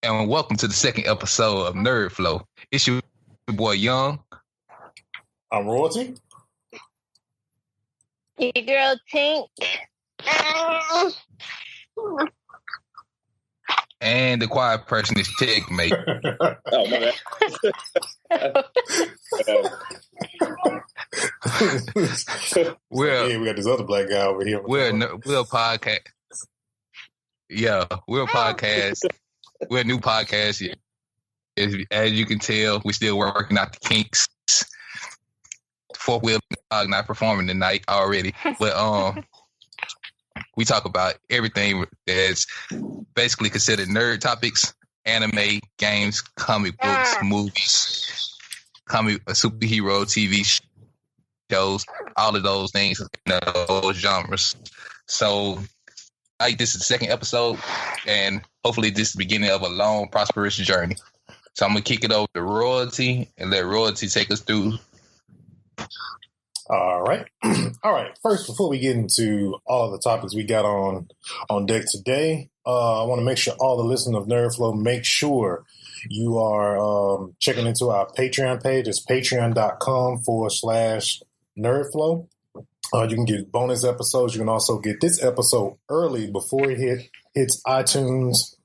and welcome to the second episode of NerdFlow. It's your boy Young. I'm Royalty. Your girl Tink. And the quiet person is Checkmate. Oh, my bad. We got this other black guy over here. We're a podcast. Yeah, we're a podcast. We're a new podcast. As you can tell, we're still working out the kinks. Fourth wheel dog not performing tonight already, but we talk about everything that's basically considered nerd topics: anime, games, comic books, movies, superhero TV shows, all of those things, those genres. So, this is the second episode, and hopefully this is the beginning of a long, prosperous journey. So I'm going to kick it over to Royalty and let Royalty take us through. All right. First, before we get into all the topics we got on deck today, I want to make sure all the listeners of NerdFlow, make sure you are checking into our Patreon page. It's patreon.com/NerdFlow. You can get bonus episodes. You can also get this episode early before it hits iTunes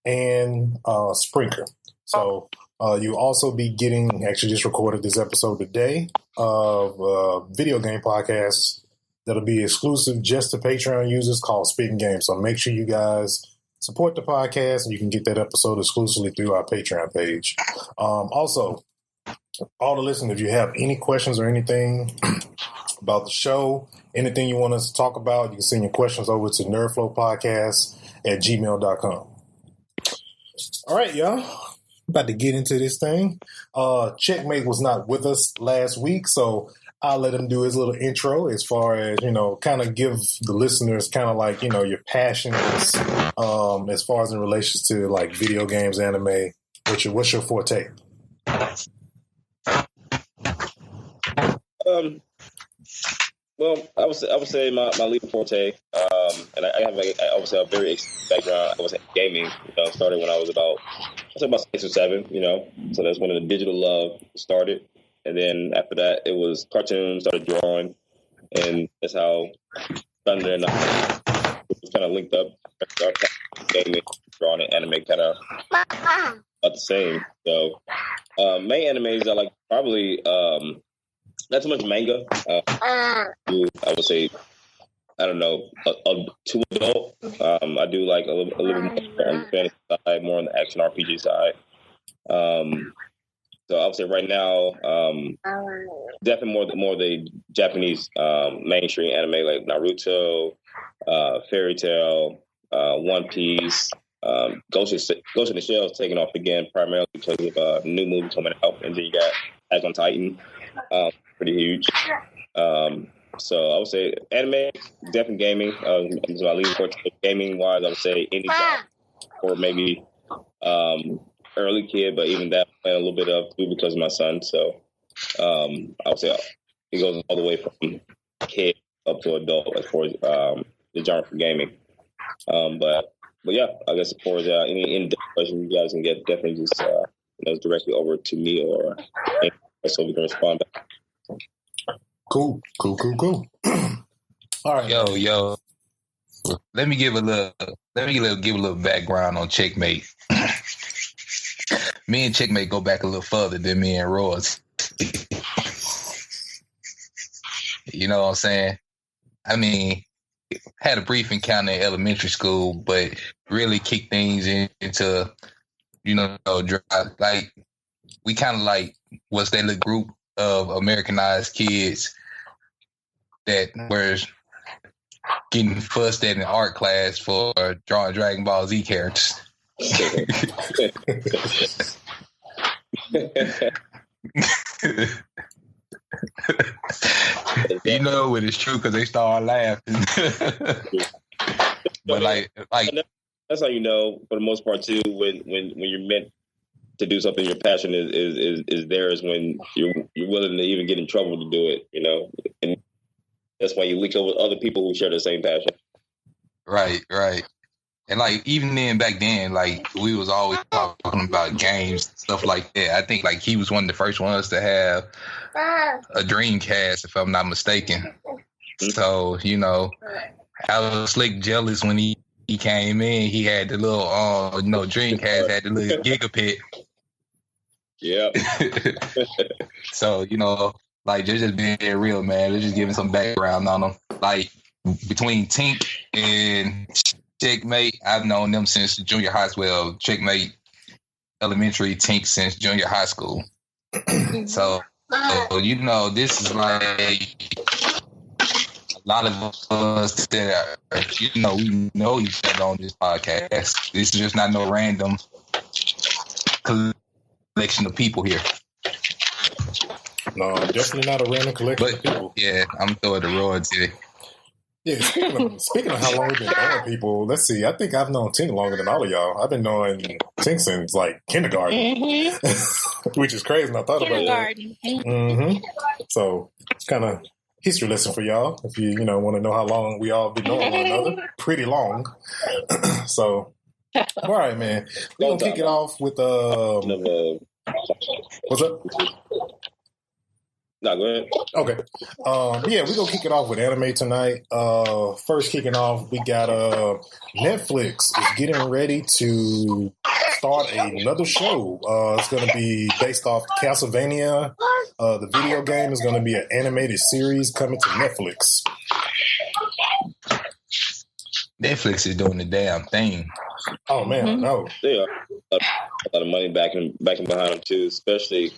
and Spreaker. So you'll also be getting, actually just recorded this episode today, of video game podcasts that'll be exclusive just to Patreon users called Speaking Games. So make sure you guys support the podcast and you can get that episode exclusively through our Patreon page. Also, all the listeners, if you have any questions or anything about the show, anything you want us to talk about, you can send your questions over to nerdflowpodcast@gmail.com. All right, y'all. About to get into this thing. Checkmate was not with us last week, so I'll let him do his little intro as far as, kind of give the listeners kind of like, your passions as far as in relation to like video games, anime. What's your forte? Well, I would say my lead forte, and I have obviously a very background. I was gaming. Started when I was about 6 or 7. So that's when the digital love started, and then after that it was cartoons. Started drawing, and that's how Thunder and I was kind of linked up. Gaming, drawing, and anime kind of about the same. So main animes I like probably. Not too much manga. I would say, I don't know, too adult. I do like a little more on the fantasy side, more on the action RPG side. So I would say right now, definitely more the Japanese mainstream anime like Naruto, Fairy Tail, One Piece. Ghost in the Shell is taking off again, primarily because of a new movie coming out, and then you got Attack on Titan. Pretty huge. So I would say anime, definitely gaming. Is my leading forte. Gaming wise, I would say any or maybe early kid, but even that I'm playing a little bit of too because of my son. So I would say it goes all the way from kid up to adult as far as the genre for gaming. But yeah, I guess as far as any in-depth questions you guys can get, definitely just directly over to me or so we can respond back. Cool. All right. Yo. Let me give a little background on Checkmate. Me and Checkmate go back a little further than me and Royce. You know what I'm saying? I mean, had a brief encounter in elementary school, but really kicked things into, like we kind of like was that little group of Americanized kids that were getting fussed at in art class for drawing Dragon Ball Z characters. You know when it's true because they start laughing. But like that's how you know for the most part too when you're meant to do something your passion is there is when you're willing to even get in trouble to do it, and that's why you leak over other people who share the same passion. Right. And like even then, back then, like we was always talking about games, stuff like that. I think like he was one of the first ones to have a Dreamcast, if I'm not mistaken. So I was slick jealous when he came in. He had the little Dreamcast had the little gigabit. Yeah. So like just being real, man. They're just giving some background on them. Like between Tink and Checkmate, I've known them since junior high school. Well, Checkmate elementary, Tink since junior high school. So this is like a lot of us that we know each other on this podcast. This is just not no random collection of people here. No, definitely not a random collection of people. Yeah, I'm throwing the royalty. Yeah, speaking of how long we've been knowing people, let's see. I think I've known Tink longer than all of y'all. I've been knowing Tink since like kindergarten, which is crazy. And I thought about that. So it's kind of history lesson for y'all if you want to know how long we all been knowing one another. Pretty long. So, all right, man. We're gonna kick it off with what's up? No, go ahead. Okay. We're going to kick it off with anime tonight. First kicking off, we got Netflix is getting ready to start another show. It's going to be based off Castlevania. The video game is going to be an animated series coming to Netflix. Netflix is doing the damn thing. Oh, man, I know. They are. A lot of money backing behind them, too, especially...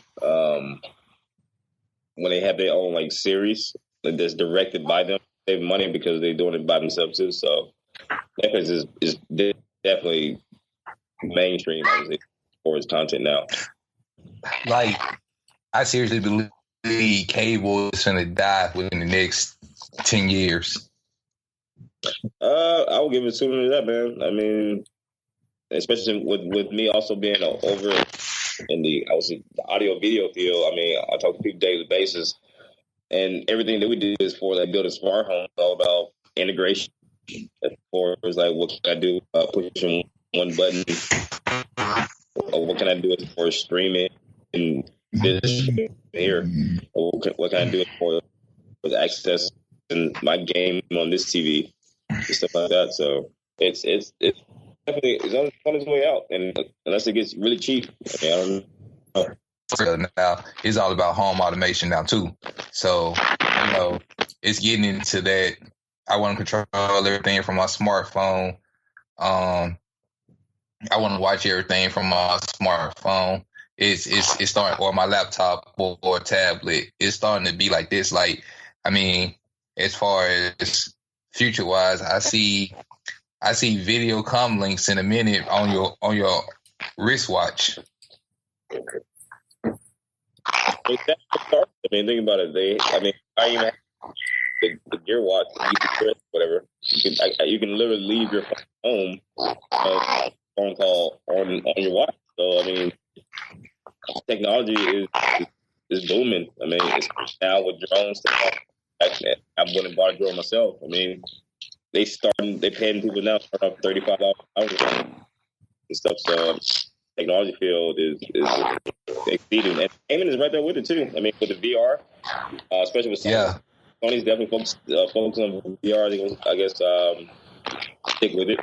when they have their own like series that's directed by them, they have money because they're doing it by themselves too. So Netflix is definitely mainstream for its content now. Like, I seriously believe cable is going to die within the next 10 years. I will give it sooner than that, man. I mean, especially with me also being over in the audio video field. I mean, I talk to people daily basis, and everything that we do is for like building smart homes. All about integration. For it's like, what can I do? Pushing one button, or what can I do for streaming and this here? Or what can I do for access and my game on this TV and stuff like that? So it's definitely it's on its way out, and unless it gets really cheap, I don't know. Now it's all about home automation now too. So it's getting into that. I want to control everything from my smartphone. I want to watch everything from my smartphone. It's starting, or my laptop or tablet. It's starting to be like this. Like, I mean, as far as future wise, I see video comm links in a minute on your wristwatch. I mean, think about it. I even have the Gear Watch, whatever. You can literally leave your phone phone call on your watch. So I mean, technology is booming. I mean, it's now with drones. I went and bought a drone myself. I mean, they paying people now around $35 and stuff. So technology field is exceeding, and gaming is right there with it too. I mean, with the VR, especially with Sony, Sony's definitely focusing on VR. I guess stick with it.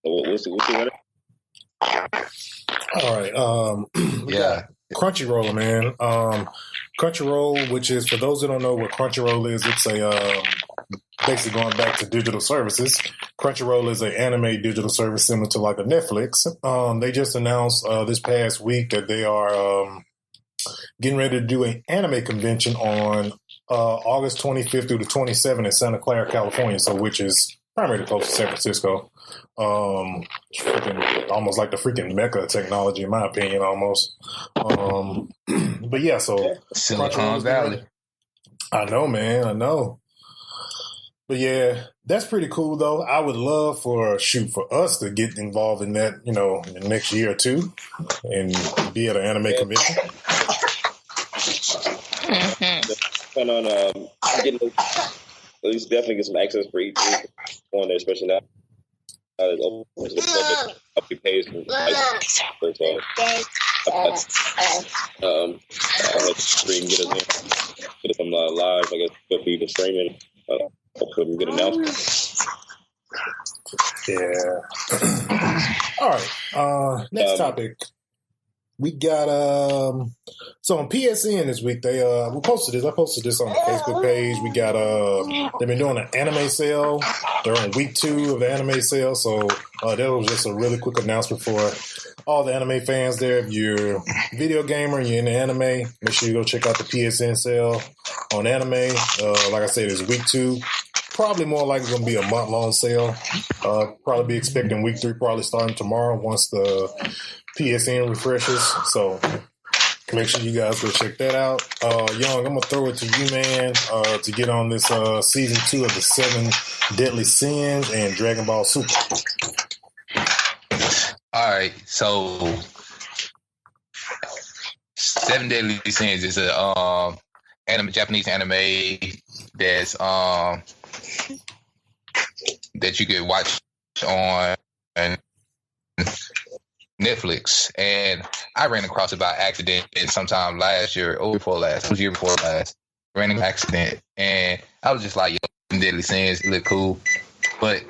We'll see what it is. All right. Crunchyroll, man. Crunchyroll, which is, for those that don't know what Crunchyroll is, it's a basically going back to digital services. Crunchyroll is an anime digital service similar to like a Netflix. They just announced this past week that they are getting ready to do an anime convention on August 25th through the 27th in Santa Clara, California. So, which is primarily close to San Francisco. Almost like the freaking mecca of technology, in my opinion, almost. But yeah, so Silicon Valley. I know, man. I know. But yeah, that's pretty cool, though. I would love for us to get involved in that, in the next year or two, and be at an anime convention. Plan on getting at least definitely get some access for each on there, especially now He pays for I'll let stream get us in. Get some live, I guess, for people streaming. Hopefully we get announcements. Yeah. All right. Next topic. We got so on PSN this week we posted this. I posted this on the Facebook page. We got they've been doing an anime sale. They're on week 2 of the anime sale. So that was just a really quick announcement for all the anime fans there. If you're a video gamer and you're into anime, make sure you go check out the PSN sale on anime. Like I said, it's week 2. Probably more likely going to be a month-long sale. Probably be expecting week 3 probably starting tomorrow once the PSN refreshes. So make sure you guys go check that out. Young, I'm going to throw it to you, man, to get on this season 2 of the 7 Deadly Sins and Dragonball Super. All right, so 7 Deadly Sins is a Japanese anime that's that you could watch on Netflix, and I ran across it by accident sometime last year or before last. It was year before last. Ran an accident, and I was just like, "Yo, Deadly Sins, it look cool." But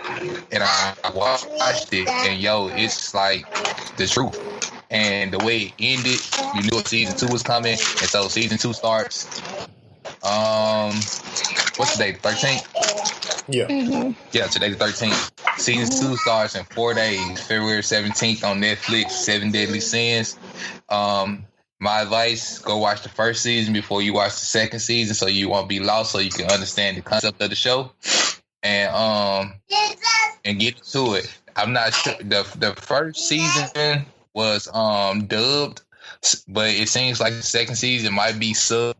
and I watched it, and it's like the truth. And the way it ended, you knew season 2 was coming, and so season 2 starts. What's the date? 13th? Yeah. Mm-hmm. Yeah, today the 13th. Season 2 starts in 4 days, February 17th on Netflix, 7 Deadly Sins. My advice, go watch the first season before you watch the second season so you won't be lost, so you can understand the concept of the show and get to it. I'm not sure. The first season was dubbed, but it seems like the second season might be sub.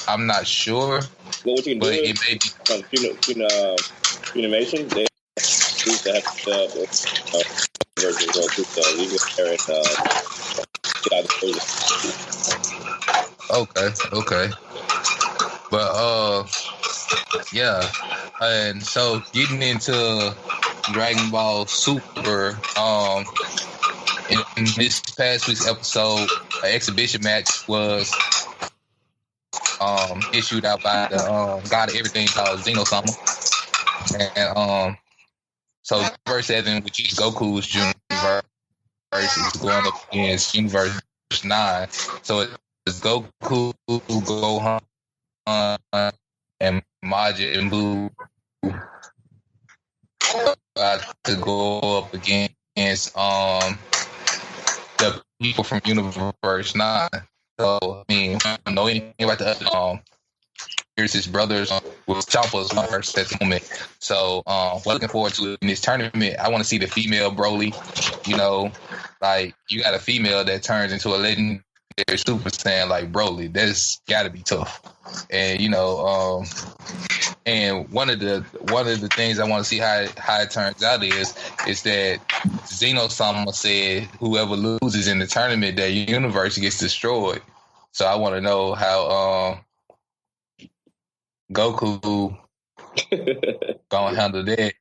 I'm not sure. Well, what you can do it may be Funimation. They used to have version go to legal parent. Okay. But yeah, and so getting into Dragon Ball Super, in this past week's episode, an exhibition match was issued out by the god of everything called Xenosama. And so verse 7, which is Goku's universe, is going up against universe 9. So it's Goku, Gohan, and Majin Buu to go up against the people from universe 9. So I mean, I don't know anything about the other here's his brothers with Champa's first at the moment. So we're looking forward to it in this tournament. I want to see the female Broly. Like you got a female that turns into a legendary Super Saiyan like Broly. That's gotta be tough. And and one of the things I want to see how it turns out is that Xenosama said whoever loses in the tournament, their universe gets destroyed. So I want to know how Goku gonna handle that.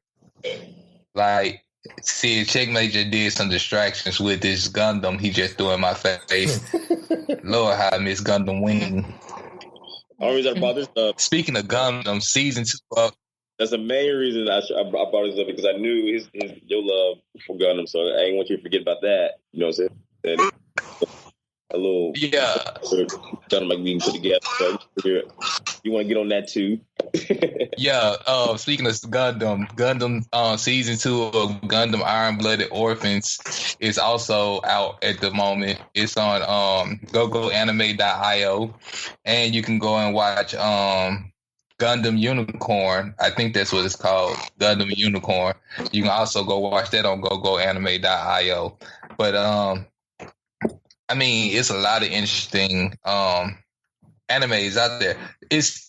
Like, see, Checkmate just did some distractions with this Gundam he just threw in my face. Lord, how I miss Gundam Wing. Only reason I brought this up. Speaking of Gundam, season 2 up. That's the main reason I brought this up, because I knew your love for Gundam, so I didn't want you to forget about that. You know what I'm saying? A little Gundam like being put together. So you want to get on that too? Yeah. Speaking of Gundam season 2 of Gundam Iron Blooded Orphans is also out at the moment. It's on gogoanime.io, and you can go and watch Gundam Unicorn. I think that's what it's called, Gundam Unicorn. You can also go watch that on gogoanime.io. But I mean, it's a lot of interesting animes out there. It's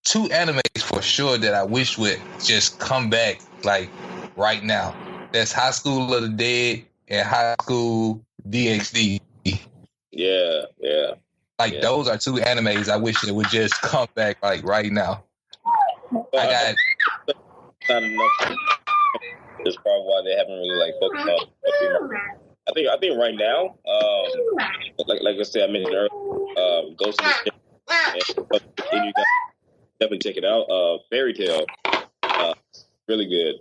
2 animes for sure that I wish would just come back like right now. That's High School of the Dead and High School DxD. Yeah. Like those are 2 animes I wish that would just come back like right now. I got not enough That's probably why they haven't really like focused on. I think right now, like I said, I mentioned earlier, Ghost in the Shell, and you guys definitely check it out. Fairy Tale, really good.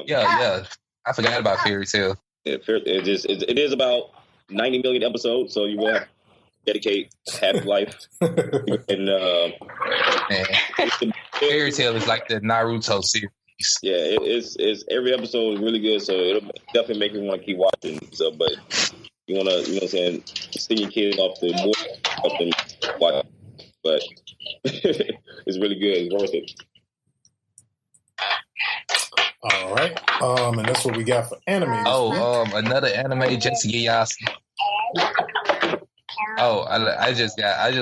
Yeah, I forgot about Fairy Tale. It is about 90 million episodes, so you will have to dedicate half your life. And Fairy Tale is like the Naruto series. Yeah, it's every episode is really good, so it'll definitely make you want to keep watching. So, but you want to, you know what I'm saying, send your kids off to more of them watch. But it's really good. It's worth it. All right. And that's what we got for anime. Another anime just to get y'all some. I just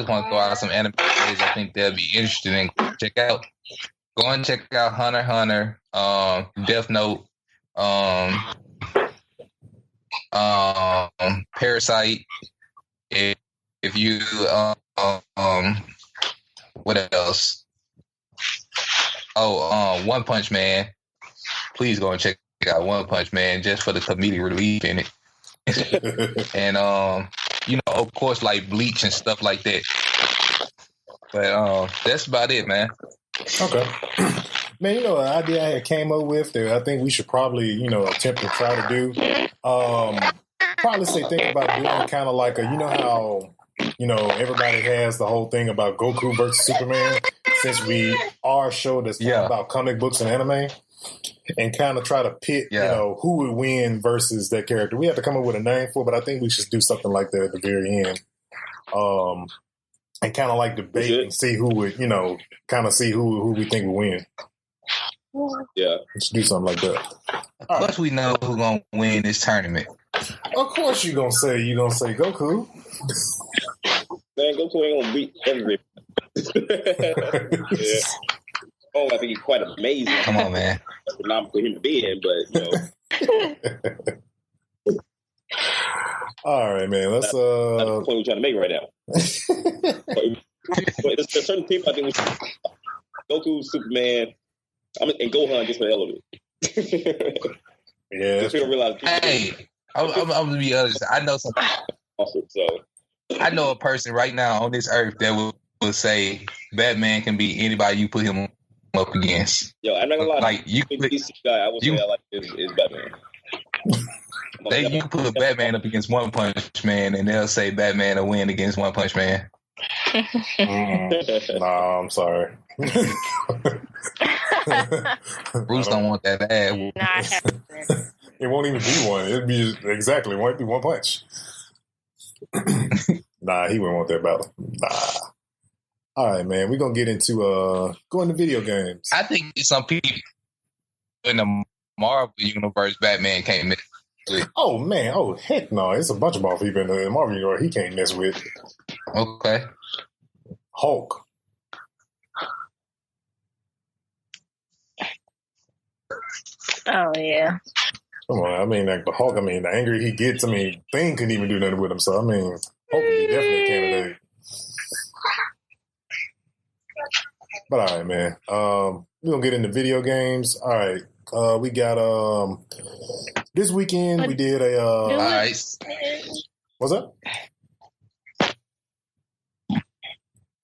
want to throw out some anime I think they'll be interested in. Check out. Go and check out Hunter x Hunter, Death Note, Parasite. If you what else? One Punch Man. Please go and check out One Punch Man just for the comedic relief in it. And of course, like Bleach and stuff like that. But that's about it, man. Okay. Man, an idea I came up with that I think we should probably, attempt to try to do. Probably think about doing kind of like how, everybody has the whole thing about Goku versus Superman, since we are a show that's about comic books and anime, and kind of try to pit, who would win versus that character. We have to come up with a name for it, but I think we should do something like that at the very end. And kind of like debate and see who would, kind of see who we think will win. Yeah. Let's do something like that. Of course we know who's going to win this tournament. Of course you're going to say Goku. Man, Goku ain't going to beat everybody. Yeah. Oh, I think he's quite amazing. Come on, man. That's not for him to be in, but, All right, man. Let's. That's the point we're trying to make right now. But there's certain people I think we should. Goku, Superman, and Gohan just for the hell of it. Yeah. Just don't realize. Hey, I'm gonna be honest. I know some. I know a person right now on this earth that will say Batman can beat anybody you put him up against. Yo, I'm not gonna lie. Like you, DC guy, I would say I like is Batman. You put Batman up against One Punch Man, and they'll say Batman will win against One Punch Man. Nah, I'm sorry. Bruce don't want that bad. It won't even be one. It'd be it won't be One Punch. Nah, he wouldn't want that battle. Nah. All right, man. We're gonna get into video games. I think some people in the Marvel universe, Batman can't mess with. Oh man! Oh heck no! It's a bunch of Marvel people in the Marvel universe he can't mess with. Okay. Hulk. Oh yeah. Come on! I mean, like the Hulk. I mean, the angry he gets. I mean, Thing couldn't even do nothing with him. So I mean, Hulk would be definitely a candidate. But all right, man. We're gonna get into video games. All right. We got this weekend we did a Nice. What's up?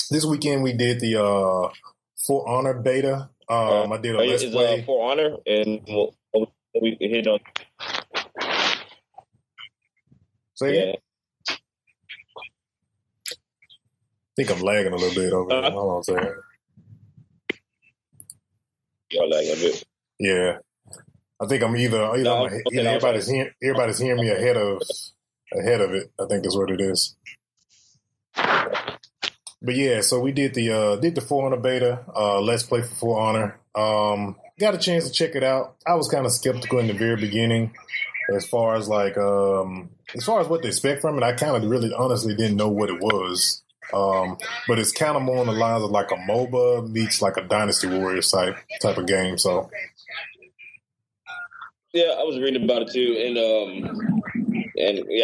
This weekend we did the For Honor beta. I did a let's play For Honor, and we hit on. Say again? I think I'm lagging a little bit over there. Hold on a second. You're lagging a bit. Yeah, I think I'm either everybody's hearing me ahead of it. I think that's what it is. But yeah, so we did the For Honor beta. Let's play for Honor. Got a chance to check it out. I was kind of skeptical in the very beginning, as far as what to expect from it. I kind of really honestly didn't know what it was. But it's kind of more on the lines of like a MOBA meets like a Dynasty Warriors type of game. So yeah, I was reading about it too, and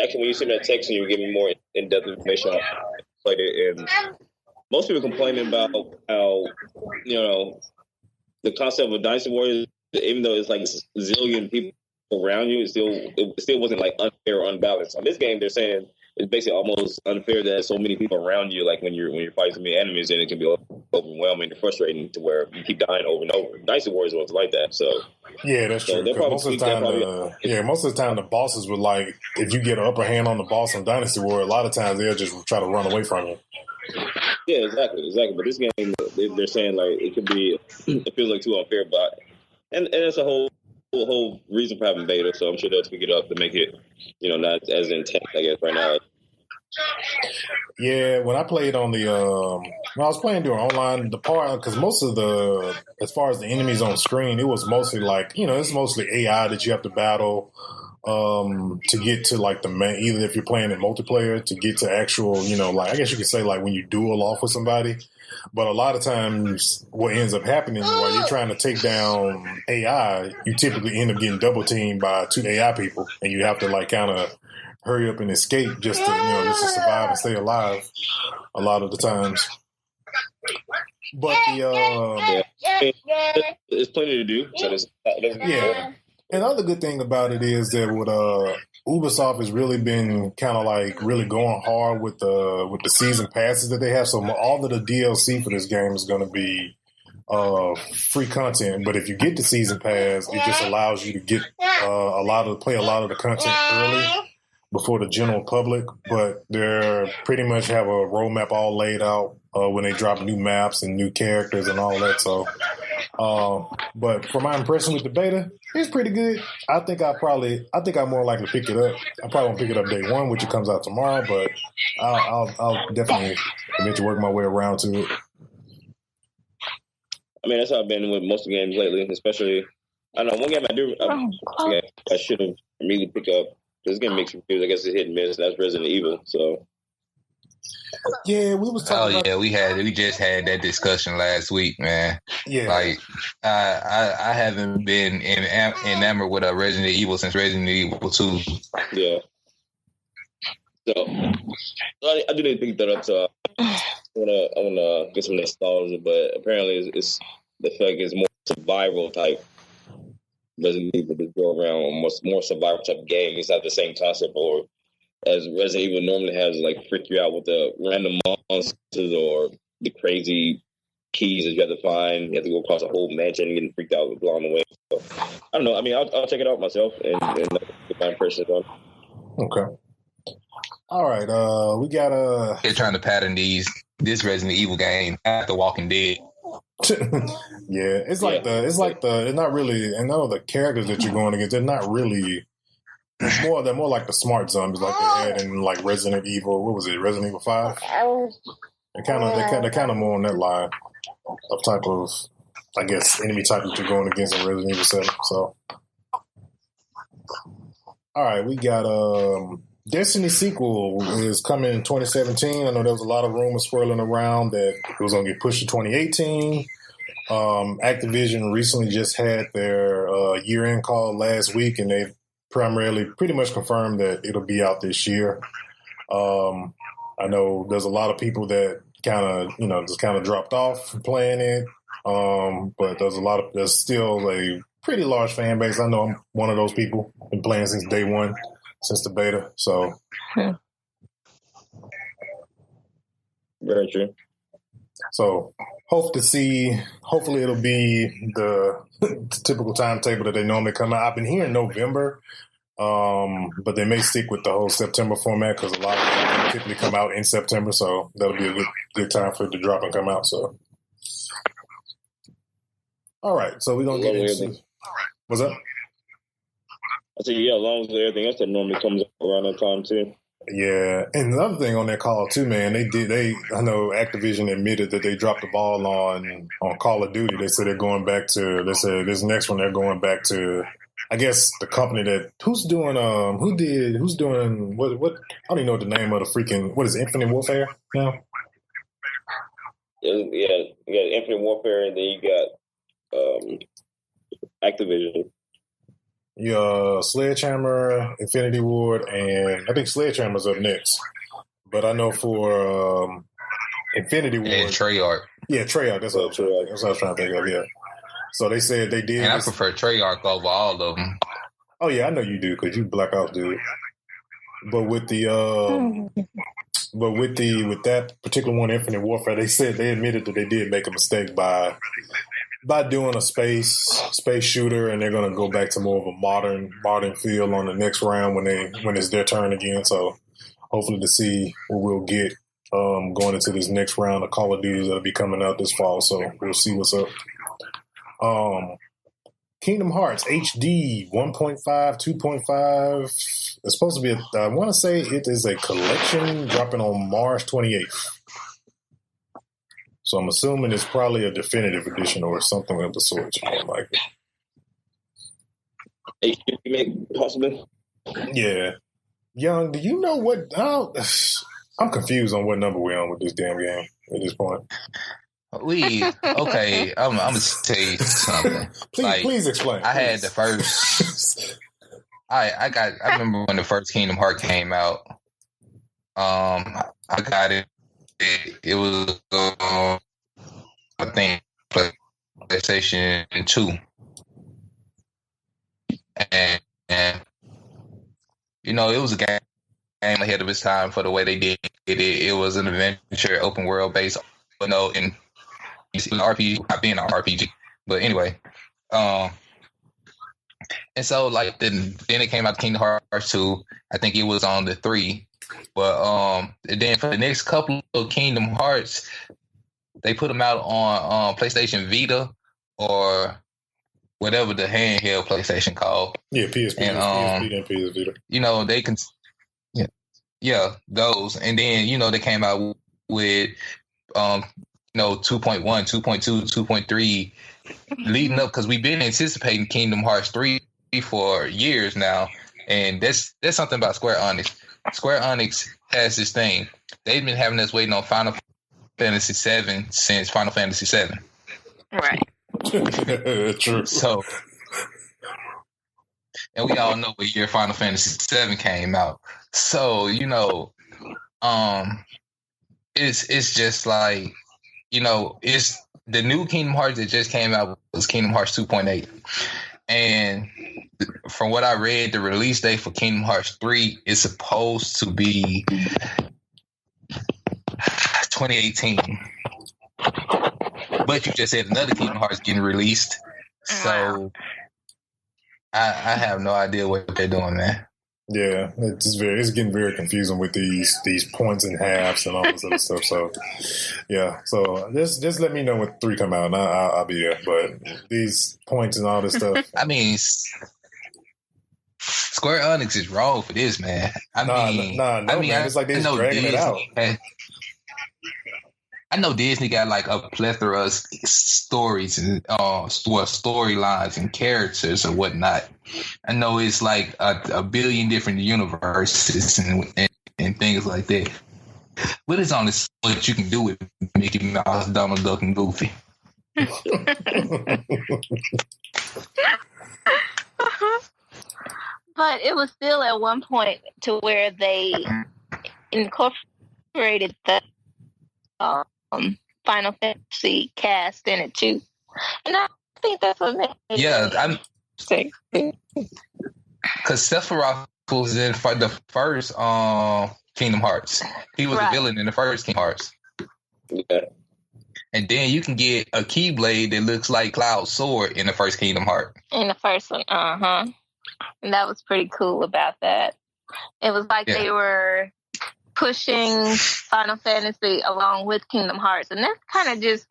actually when you sent me that text and you were giving more in-depth information, I played it, and most people complaining about how the concept of Dynasty Warriors even though it's like a zillion people around you, it still wasn't like unfair or unbalanced. On this game, they're saying it's basically almost unfair that so many people around you, like when you're fighting so many enemies, and it can be overwhelming and frustrating to where you keep dying over and over. Dynasty Warriors was like that, so yeah, that's true. Most of the time, the bosses would like if you get an upper hand on the boss in Dynasty Warrior, a lot of times they'll just try to run away from you. Yeah, exactly. But this game, they're saying like it feels like too unfair, but and it's a whole reason for having beta, so I'm sure they'll tweak it up to make it, not as intense, I guess, right now. Yeah, when I played on the, when I was playing during online, the part, because most of as far as the enemies on screen, it was mostly like, it's mostly AI that you have to battle to get to like the main, either if you're playing in multiplayer, to get to actual, like, I guess you could say like when you duel off with somebody. But a lot of times what ends up happening while you're trying to take down AI, you typically end up getting double teamed by 2 AI people, and you have to like kind of hurry up and escape just to survive and stay alive a lot of the times. But there's plenty to do. So yeah. And the other good thing about it is that with Ubisoft has really been kind of like really going hard with the season passes that they have. So all of the DLC for this game is going to be free content. But if you get the season pass, it just allows you to get play a lot of the content early before the general public. But they pretty much have a roadmap all laid out when they drop new maps and new characters and all that. So. But for my impression with the beta, it's pretty good. I think I'm more likely to pick it up. I probably won't pick it up day one, which it comes out tomorrow, but I'll definitely eventually work my way around to it. I mean, that's how I've been with most of the games lately, especially, I don't know, one game I should have immediately picked up. This game makes reviews. I guess it's hit and miss. That's Resident Evil, so. Yeah, we was talking. We just had that discussion last week, man. Yeah, like I haven't been enamored with a Resident Evil since Resident Evil 2. Yeah. So I do need to pick that up. So I wanna get some nostalgia, but apparently it's the fact it's more survival type Resident Evil to go around, more survival type game. It's not the same concept or. As Resident Evil normally has, like, freak you out with the random monsters or the crazy keys that you have to find. You have to go across a whole mansion and getting freaked out and blown away. So, I don't know. I mean, I'll check it out myself and get my impressions on. Okay. All right. We got They're trying to pattern this Resident Evil game after Walking Dead. Yeah, it's not really. And none of the characters that you're going against, they're not really. They're more like the smart zombies, like they had in like Resident Evil. What was it, Resident Evil 5? They're kind of more on that line of type of, I guess, enemy type that you're going against in Resident Evil 7. So, all right, we got Destiny sequel is coming in 2017. I know there was a lot of rumors swirling around that it was going to get pushed to 2018. Activision recently just had their year-end call last week, and they've pretty much confirmed that it'll be out this year. I know there's a lot of people that just kind of dropped off from playing it. But there's still a pretty large fan base. I know I'm one of those people. Been playing since day one, since the beta. So. Very true. So hopefully it'll be the typical timetable that they normally come out. I've been hearing November, but they may stick with the whole September format because a lot of them typically come out in September. So that'll be a good time for it to drop and come out. So, all right. So we're going to get into what's up? I said, yeah, as long as everything else that normally comes around that time too. Yeah, and another thing on that call too, man, I know Activision admitted that they dropped the ball on Call of Duty. They said this next one they're going back to, I guess, the company who's doing what I don't even know the name of the freaking, what is it, Infinite Warfare now? Yeah, you got Infinite Warfare, and then you got Activision. Sledgehammer, Infinity Ward, and I think Sledgehammer's up next. But I know for Infinity Ward... And Treyarch. Yeah, Treyarch. That's what I was trying to think of, yeah. So they said they did. And I prefer Treyarch over all of them. Oh yeah, I know you do because you Black Ops dude. But with that particular one, Infinite Warfare, they admitted that they did make a mistake by doing a space shooter, and they're going to go back to more of a modern feel on the next round when it's their turn again. So hopefully to see what we'll get going into this next round of Call of Duty that'll be coming out this fall. So we'll see what's up. Kingdom Hearts HD 1.5, 2.5. It's supposed to be, I want to say it is a collection dropping on March 28th. So I'm assuming it's probably a definitive edition or something of the sort. Like it. Possibly. Yeah. Young, do you know what? I'm confused on what number we're on with this damn game at this point. Okay. I'm gonna tell you something. Please explain. I had the first. I remember when the first Kingdom Hearts came out. I got it. It was I think PlayStation 2, and it was a game ahead of its time for the way they did it. It was an adventure, open world based, and you see an RPG, not being an RPG, but anyway. And so then it came out Kingdom Hearts 2. I think it was on the 3. But then for the next couple of Kingdom Hearts, they put them out on PlayStation Vita or whatever the handheld PlayStation called. Yeah, PSP and PS Vita. They can, yeah, those. And then they came out with 2.1, 2.2, 2.3 leading up because we've been anticipating Kingdom Hearts 3 for years now, and that's something about Square Enix. Square Enix has this thing. They've been having us waiting on Final Fantasy VII since Final Fantasy VII. Right. True. So, and we all know what year Final Fantasy VII came out. So, it's just like, it's the new Kingdom Hearts that just came out was Kingdom Hearts 2.8. And from what I read, the release date for Kingdom Hearts 3 is supposed to be 2018. But you just said another Kingdom Hearts getting released. So I have no idea what they're doing, man. Yeah, it's getting very confusing with these points and halves and all this other stuff. So, yeah. So just let me know when 3 come out, and I'll be there. But these points and all this stuff. I mean, Square Enix is wrong for this, man. Man. It's like they're dragging it out. I know Disney got like a plethora of stories and storylines and characters and whatnot. I know it's like a billion different universes and things like that. But it's only what you can do with Mickey Mouse, Donald Duck, and Goofy. But it was still at one point to where they incorporated the Final Fantasy cast in it too, and I think that's what made it. Yeah, because Sephiroth was in the first Kingdom Hearts. He was a villain in the first Kingdom Hearts. Yeah. And then you can get a Keyblade that looks like Cloud's sword in the first Kingdom Hearts. In the first one, and that was pretty cool about that. It was like they were pushing Final Fantasy along with Kingdom Hearts, and that's kind of just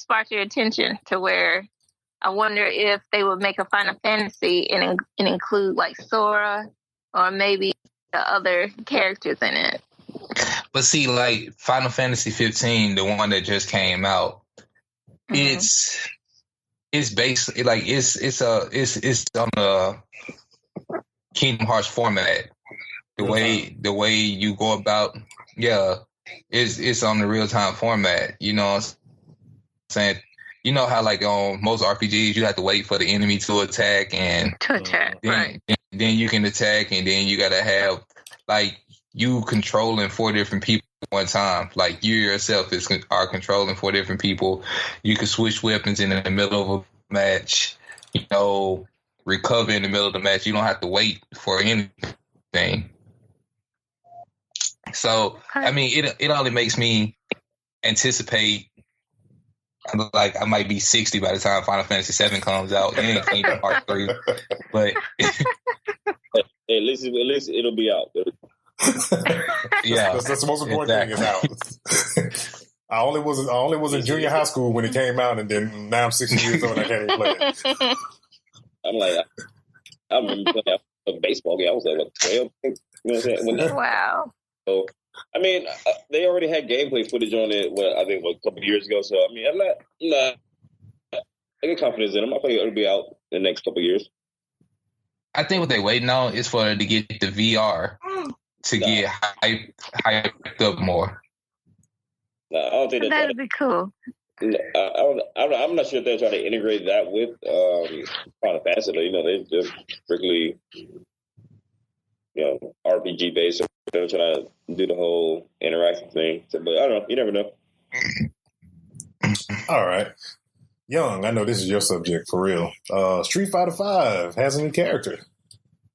sparked your attention to where I wonder if they would make a Final Fantasy and include like Sora or maybe the other characters in it. But see, like Final Fantasy 15, the one that just came out, it's basically like it's on the Kingdom Hearts format. The way you go about, it's on the real time format. You know what I'm saying? You know how like on most RPGs you have to wait for the enemy to attack and then you can attack, and then you gotta have like you controlling 4 different people at one time. Like you yourself are controlling 4 different people. You can switch weapons in the middle of a match, recover in the middle of the match. You don't have to wait for anything. So, I mean, it only makes me anticipate, like, I might be 60 by the time Final Fantasy VII comes out and Kingdom Hearts 3. But at least it'll be out. Yeah, that's the most important thing is out. I only was in junior high school when it came out, and then now I'm 60 years old and I can't even play it. I'm like, I remember playing a baseball game. I was like, what, 12? You know what I'm saying? Wow. So, I mean, they already had gameplay footage on it, a couple of years ago. So, I mean, I got confidence in them. I think it'll be out in the next couple of years. I think what they're waiting on is for it to get the VR to get hyped up more. No, I don't think that'd be cool. I'm not sure if they're trying to integrate that with Final Fantasy. They're strictly, RPG based. So they're trying to do the whole interaction thing. So, but I don't know. You never know. All right, Young. I know this is your subject for real. Street Fighter V has a new character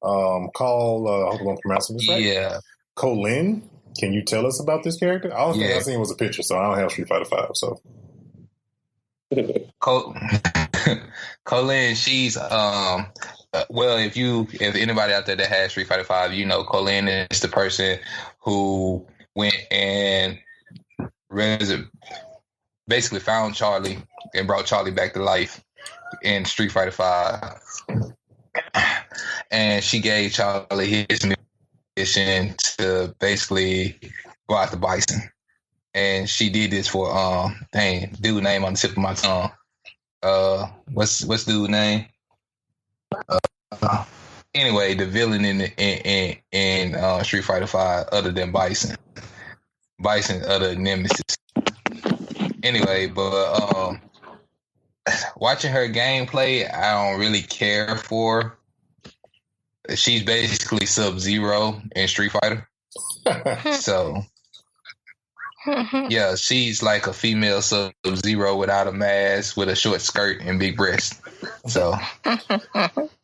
called. I hope I'm pronouncing this right. Yeah, Colin. Can you tell us about this character? All I seen was a picture, so I don't have Street Fighter V. So, Colin, she's well, if anybody out there that has Street Fighter V, Colin is the person who went and basically found Charlie and brought Charlie back to life in Street Fighter V, and she gave Charlie his new mission to basically go after Bison, and she did this for dude name on the tip of my tongue. What's dude name? Anyway, the villain in Street Fighter V other than Bison other than Nemesis. Anyway, but watching her gameplay, I don't really care for. She's basically Sub-Zero in Street Fighter. So, yeah, she's like a female Sub-Zero without a mask, with a short skirt and big breasts. So, all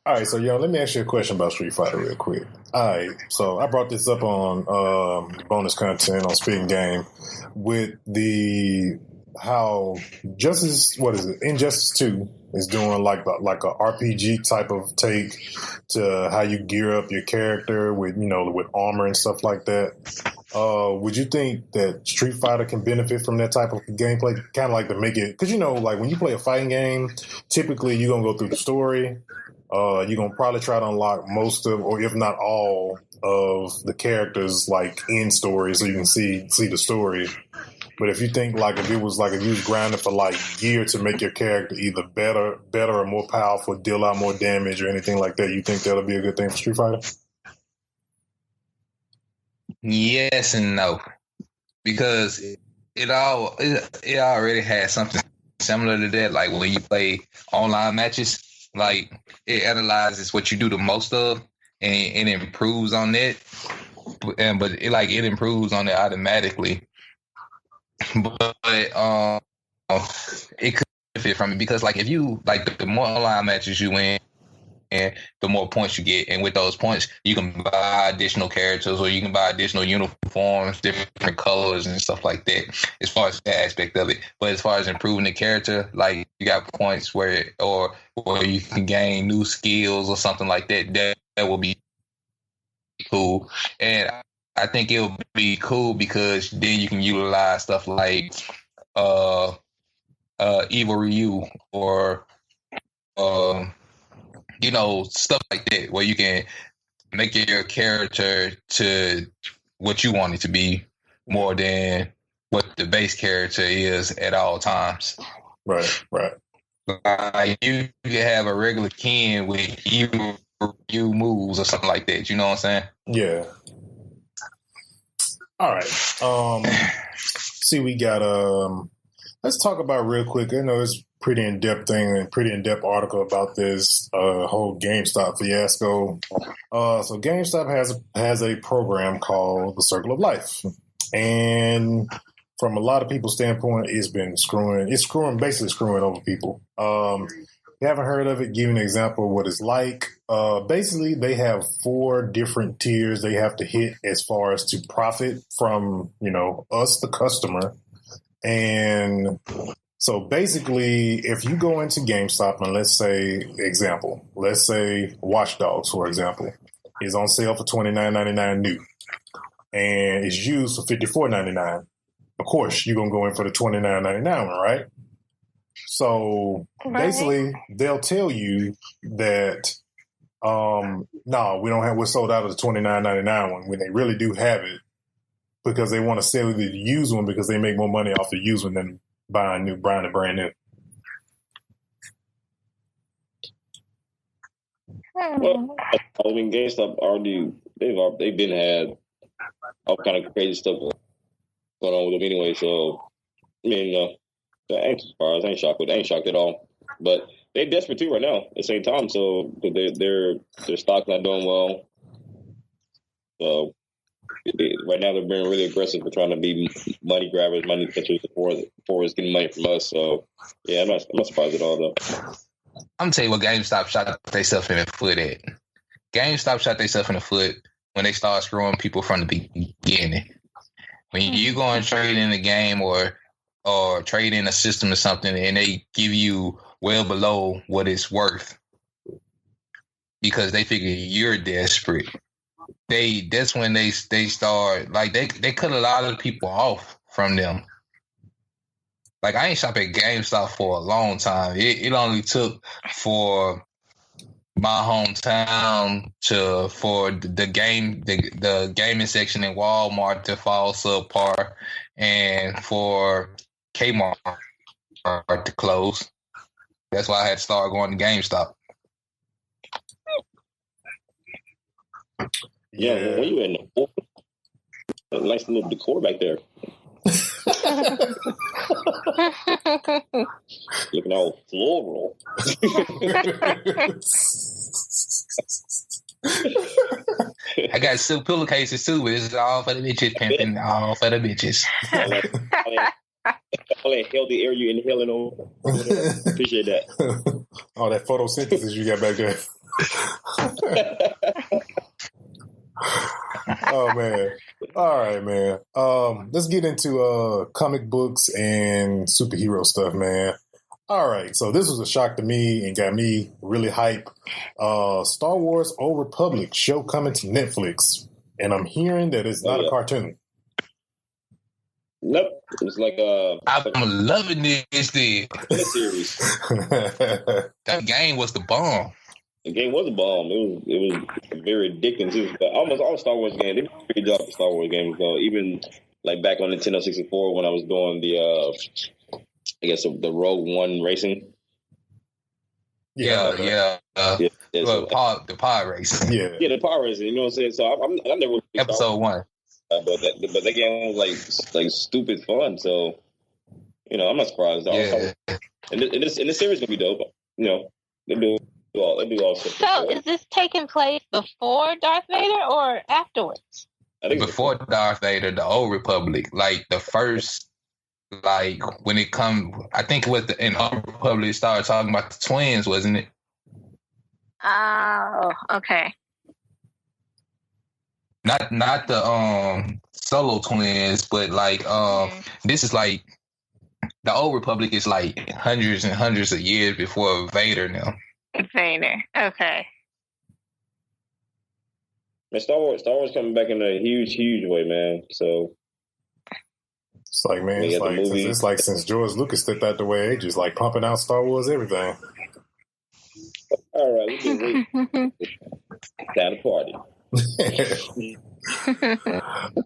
right. So, let me ask you a question about Street Fighter real quick. All right. So, I brought this up on bonus content on Speaking Game with how Injustice 2 is doing like a RPG type of take to how you gear up your character with with armor and stuff like that. Would you think that Street Fighter can benefit from that type of gameplay, kind of like to make it, because like when you play a fighting game, typically you're gonna go through the story. You're gonna probably try to unlock most of, or if not all of the characters like in story, so you can see the story. But if you think if you was grinding for like gear to make your character either better or more powerful, deal out more damage or anything like that, you think that'll be a good thing for Street Fighter? Yes and no, because it already has something similar to that. Like when you play online matches, like it analyzes what you do the most of and it improves on that. But it improves on it automatically. But it could benefit from it because if you the more online matches you win, and the more points you get, and with those points you can buy additional characters or you can buy additional uniforms, different colors and stuff like that. As far as that aspect of it, but as far as improving the character, you got points where you can gain new skills or something like that. That will be cool, and I think it'll be cool because then you can utilize stuff like Evil Ryu or stuff like that, where you can make your character to what you want it to be more than what the base character is at all times. Right. You can have a regular Ken with Evil Ryu moves or something like that. You know what I'm saying? Yeah. All right. See, we got let's talk about real quick. I know it's pretty in-depth thing and pretty in-depth article about this whole GameStop fiasco. So GameStop has a program called the Circle of Life, and from a lot of people's standpoint, it's basically screwing over people. you haven't heard of it, give you an example of what it's like. Basically, they have 4 different tiers they have to hit as far as to profit from, us, the customer. And so basically, if you go into GameStop and let's say Watch Dogs, for example, is on sale for $29.99 new and it's used for $54.99. Of course, you're going to go in for the $29.99 one, right? So basically, they'll tell you that, no, we're sold out of the $29.99 one when they really do have it because they want to sell you the used one because they make more money off the used one than buying it brand new. Well, I mean, GameStop already, they've been had all kind of crazy stuff going on with them anyway. So, I mean, I ain't surprised. I ain't shocked at all. But they're desperate too right now at the same time. So their stock's not doing well. So right now they're being really aggressive for trying to be money grabbers, money catchers before it's getting money from us. So yeah, I'm not surprised at all though. I'm gonna tell you what GameStop shot themselves in the foot at. GameStop shot themselves in the foot when they start screwing people from the beginning. When you go and trade in a game or trade in a system or something and they give you well below what it's worth because they figure you're desperate. That's when they start, like, they cut a lot of people off from them. Like, I ain't shopped at GameStop for a long time. It only took for my hometown for the gaming section in Walmart to fall subpar and for Kmart to close. That's why I had to start going to GameStop. Yeah, when you in the nice little decor back there. Looking all floral. I got silk pillowcases too, but it's all for the bitches, pimping, all for the bitches. All that healthy air you inhaling over. Appreciate that. All that photosynthesis you got back there. Oh man. All right, man. Let's get into comic books and superhero stuff, man. All right, so this was a shock to me and got me really hype. Star Wars Old Republic show coming to Netflix, and I'm hearing that it's not a cartoon. Nope, it's like I'm loving this thing. Series. That game was the bomb. The game was a bomb. It was very addicting too. But almost all Star Wars games, they did a pretty good job with Star Wars games. Even like back on Nintendo 64 when I was doing the Rogue One racing. Yeah. So, the pod racing. Yeah, the pod racing. You know what I'm saying? So I never episode 1. But that game was like stupid fun. So I'm not surprised. Yeah. So and this series gonna be dope. They do all stuff. So is this taking place before Darth Vader or afterwards? I think before Darth Vader, the Old Republic, like the first, like when it come, I think it was in Old Republic started talking about the twins, wasn't it? Oh, okay. Not the solo twins, but like this is like the Old Republic is like hundreds and hundreds of years before Vader now. Vader, okay. Man, Star Wars coming back in a huge way, man. So it's like, man, it's like since George Lucas stepped out the way, they just like pumping out Star Wars everything. All right, time to party.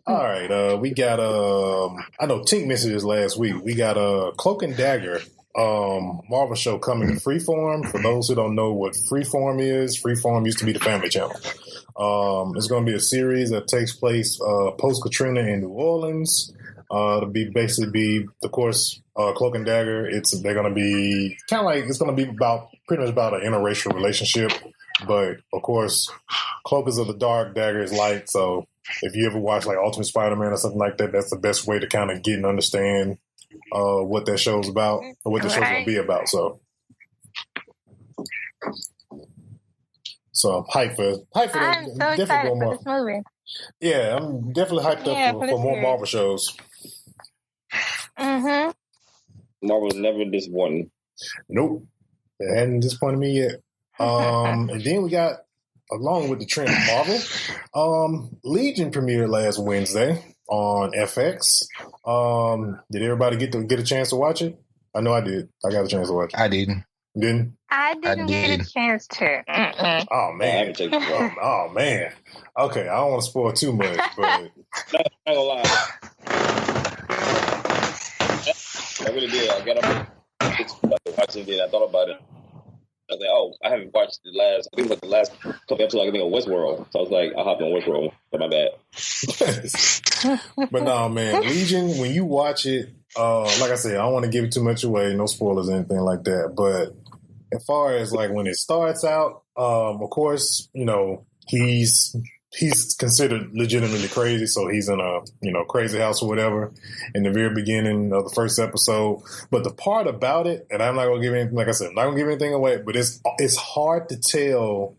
All right, we got I know Tink mentioned this last week. We got Cloak and Dagger Marvel show coming in Freeform. For those who don't know what Freeform is, Freeform used to be the Family Channel. It's going to be a series that takes place post Katrina in New Orleans. To be, of course, Cloak and Dagger. They're going to be kind of like it's going to be pretty much about an interracial relationship. But of course, Cloak is of the dark, Dagger is light. So if you ever watch like Ultimate Spider-Man or something like that, that's the best way to kind of get and understand what that show's about or what the show's going to be about. So So I'm hyped for I'm that. so Definitely excited going for more. this movie. Yeah, I'm definitely hyped up for more Marvel shows. Mm-hmm. Marvel's never disappointing. Nope, it hadn't disappointed me yet. And then we got, along with the trend of Marvel, Legion premiered last Wednesday on FX. Did everybody get a chance to watch it? I know I did. I got a chance to watch it. I didn't. Didn't? I didn't get a chance to. Mm-mm. Oh man! Oh man! Okay, I don't want to spoil too much, but I'm not gonna lie. I really did. I got up watching it. I thought about it. I was like, oh, I haven't watched I think it was the last couple episodes, I think, of Westworld. So I was like, I'll hop on Westworld. But my bad. but no, man, Legion, when you watch it, like I said, I don't want to give it too much away, no spoilers or anything like that. But as far as like when it starts out, of course, you know, he's considered legitimately crazy, so he's in a crazy house or whatever in the very beginning of the first episode. But the part about it, and I'm not gonna give anything, like I said, I'm not gonna give anything away, but it's hard to tell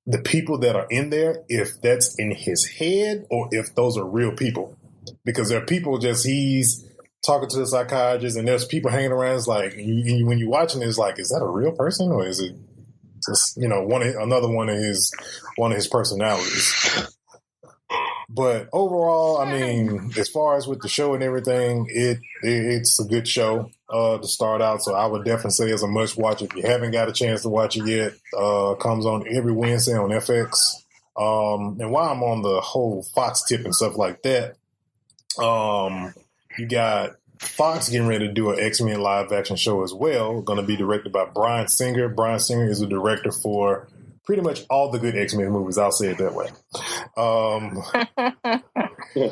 the people that are in there if that's in his head or if those are real people, because there are people he's talking to the psychiatrist and there's people hanging around. It's like when you're watching it, it's like, is that a real person or is it just, another one of his personalities? But overall, I mean, as far as with the show and everything, it's a good show to start out. So I would definitely say it's a must watch if you haven't got a chance to watch it yet. Comes on every Wednesday on FX. And while I'm on the whole Fox tip and stuff like that, you got Fox getting ready to do an XMen Live Action show as well. Going to be directed by Bryan Singer. Bryan Singer is a director for pretty much all the good X-Men movies. I'll say it that way.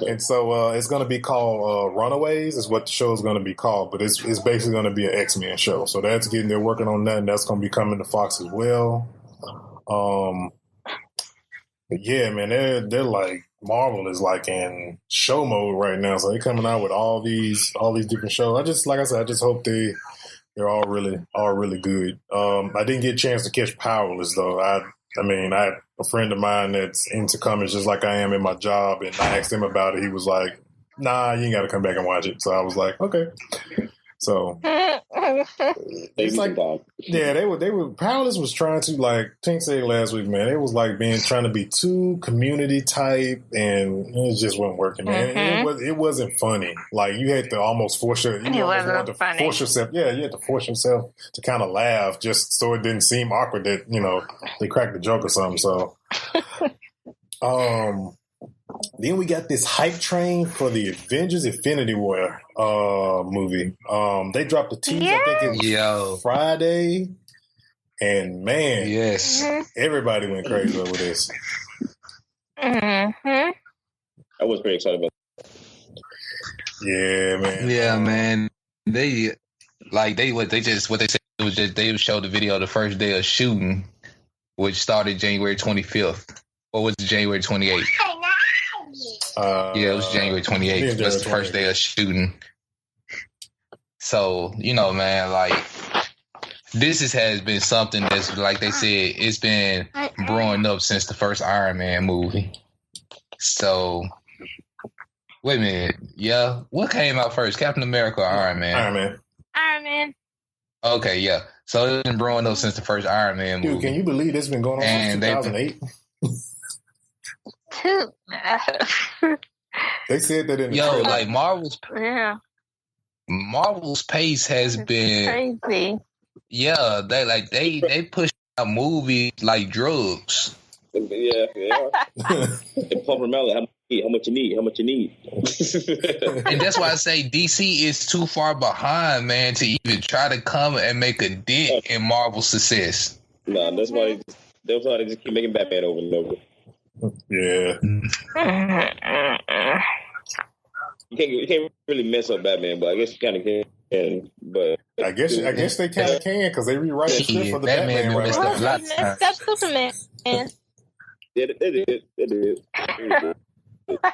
And so it's going to be called Runaways is what the show is going to be called. But it's basically going to be an X-Men show. So they're working on that, and that's going to be coming to Fox as well. But yeah, man, they're like, Marvel is like in show mode right now. So they're coming out with all these different shows. I just hope they're all really good. I didn't get a chance to catch Powerless though. I had a friend of mine that's into comics just like I am in my job, and I asked him about it. He was like, "Nah, you ain't got to come back and watch it." So I was like, "Okay." So it's like, yeah, they were Powerless was trying to, like Tink said last week, man. It was like trying to be too community type, and it just wasn't working, man. Mm-hmm. It wasn't funny. Like you had to almost force yourself. You had to force yourself to kind of laugh just so it didn't seem awkward that they cracked the joke or something. So, then we got this hype train for the Avengers Infinity War movie. They dropped the teaser, I think it was Friday. And man, yes, everybody went crazy over this. Mm-hmm. I was pretty excited about that. Yeah, man. Yeah, man. They showed the video the first day of shooting, which started January 25th. Or was it January 28th? It was January 28th. That's the first day of shooting. So, man, like, this has been something that's, like they said, it's been brewing up since the first Iron Man movie. So, wait a minute. Yeah, what came out first, Captain America or Iron Man? Iron Man. Okay, yeah. So, it's been brewing up since the first Iron Man movie. Dude, can you believe it's been going on since 2008? They said that in the trailer. Like Marvel's pace has been crazy. Yeah, they push out movies like drugs. Yeah. Pump melon, how much you need. And that's why I say DC is too far behind, man, to even try to come and make a dent in Marvel's success. Nah, that's why they just keep making Batman over and over. Yeah. You can't really mess up Batman, but I guess you kind of can. But I guess they kind of can because they rewrite the script for the Batman right now. They messed up Superman. It did. I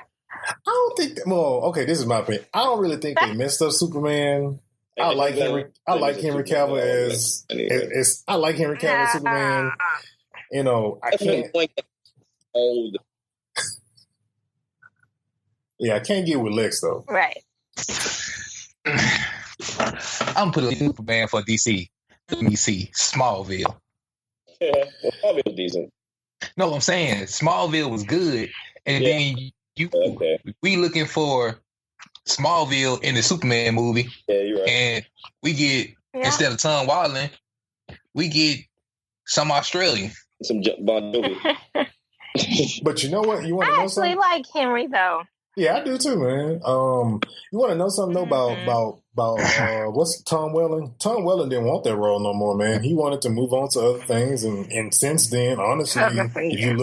don't think. Okay, this is my opinion. I don't really think they messed up Superman. I like Henry Cavill as I like Henry Cavill as Superman. You know, I can't. Old. Yeah, I can't get with Lex though. Right. I'm putting Superman for DC. Let me see. Smallville. Smallville decent. No, I'm saying Smallville was good, and then we looking for Smallville in the Superman movie. Yeah, you're right. And we get instead of Tom Wallen, we get some Australian. Some Bon Jovi. But you know what? You want to know something? I actually like Henry though. Yeah, I do too, man. You want to know something though about what's Tom Welling? Tom Welling didn't want that role no more, man. He wanted to move on to other things, and since then, honestly, if you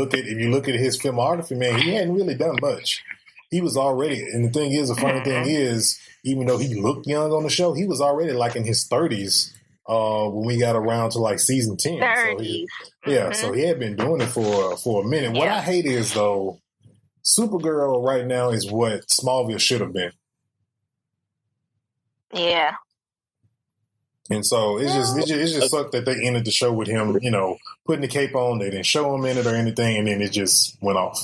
look at his filmography, man, he hadn't really done much. He was already, and the funny thing is, even though he looked young on the show, he was already like in his 30s when we got around to like season 10. 30s. So he had been doing it for a minute. What I hate is though, Supergirl right now is what Smallville should have been. Yeah. And so it just sucked that they ended the show with him, you know, putting the cape on. They didn't show him in it or anything, and then it just went off.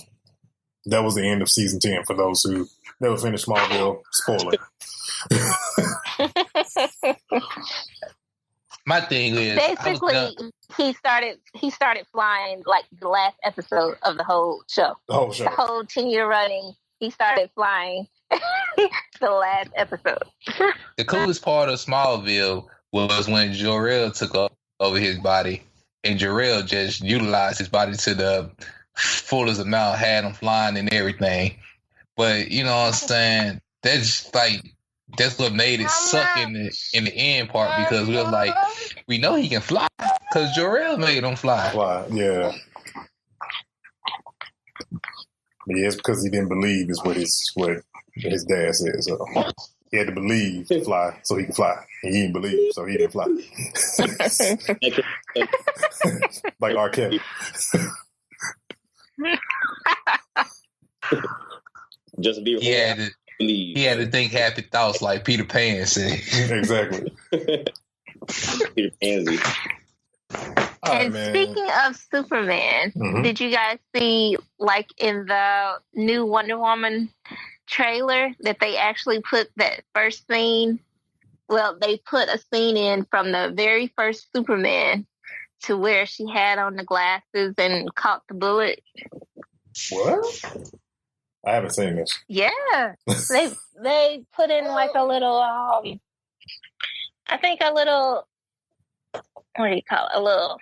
That was the end of season 10 for those who never finished Smallville. Spoiler. My thing is basically he started flying like the last episode of the whole show. The whole show. The whole 10-year running, he started flying the last episode. The coolest part of Smallville was when Jor-El took over his body, and Jor-El just utilized his body to the fullest amount, had him flying and everything. But you know what I'm saying? That's what made it suck in the end part, because we were like, we know he can fly because Jor-El made him fly. Yeah. But yeah, it's because he didn't believe is what his dad said. So he had to believe to fly so he could fly. And he didn't believe, so he didn't fly. Like R. Kelly. Just be he had to think happy thoughts like Peter Pan said. Exactly. Peter Pansy. And speaking of Superman, did you guys see, like, in the new Wonder Woman trailer that they actually put that first scene? Well, they put a scene in from the very first Superman to where she had on the glasses and caught the bullet. What? I haven't seen this. Yeah. They put in like a little, I think a little, what do you call it? A little,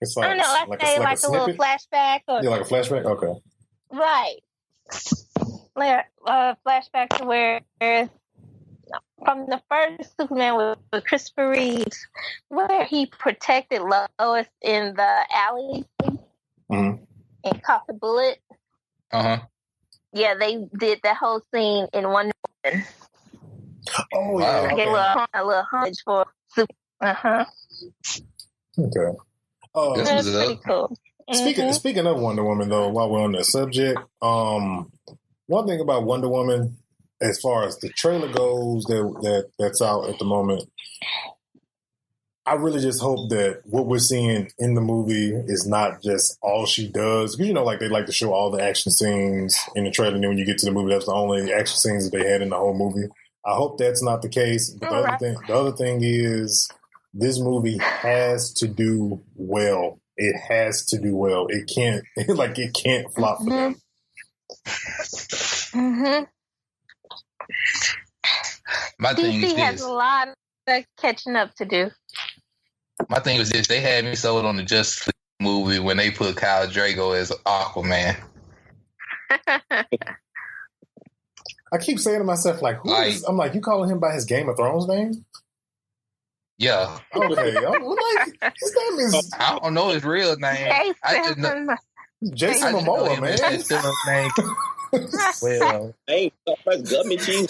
it's like, I don't know, I say like a little flashback. Or, yeah, like a flashback? Okay. Right. Like a flashback to where, from the first Superman with Christopher Reeves, where he protected Lois in the alley and caught the bullet. Yeah, they did that whole scene in Wonder Woman. Oh, yeah. I gave a little homage for Superman. Okay. That's pretty cool. Speaking of Wonder Woman, though, while we're on that subject, one thing about Wonder Woman, as far as the trailer goes, that's out at the moment, I really just hope that what we're seeing in the movie is not just all she does. Because, you know, like they like to show all the action scenes in the trailer, and then when you get to the movie, that's the only action scenes that they had in the whole movie. I hope that's not the case. But the other thing is, this movie has to do well. It has to do well. It can't flop for them. My thing DC is has this. a lot of catching up to do. My thing was this. They had me sold on the Justice League movie when they put Kyle Drago as Aquaman. I keep saying to myself, like, I'm like, you calling him by his Game of Thrones name? Yeah. Okay. I'm like, his name is... I don't know his real name. Jason Momoa, man. That's still his name. Well, hey, gummy cheese.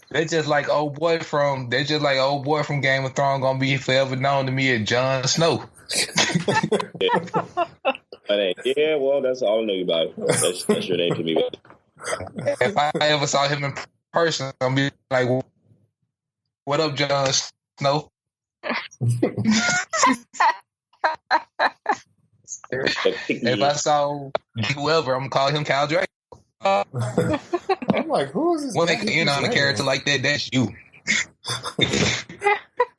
they're just like old boy from Game of Thrones gonna be forever known to me as Jon Snow. Yeah, well, that's all I know about it. That's your name to me. If I ever saw him in person, I'm be like, "What up, Jon Snow?" If I saw whoever, I'm gonna call him Cal Drake. I'm like, who is this? When they can in on a character like that, that's you.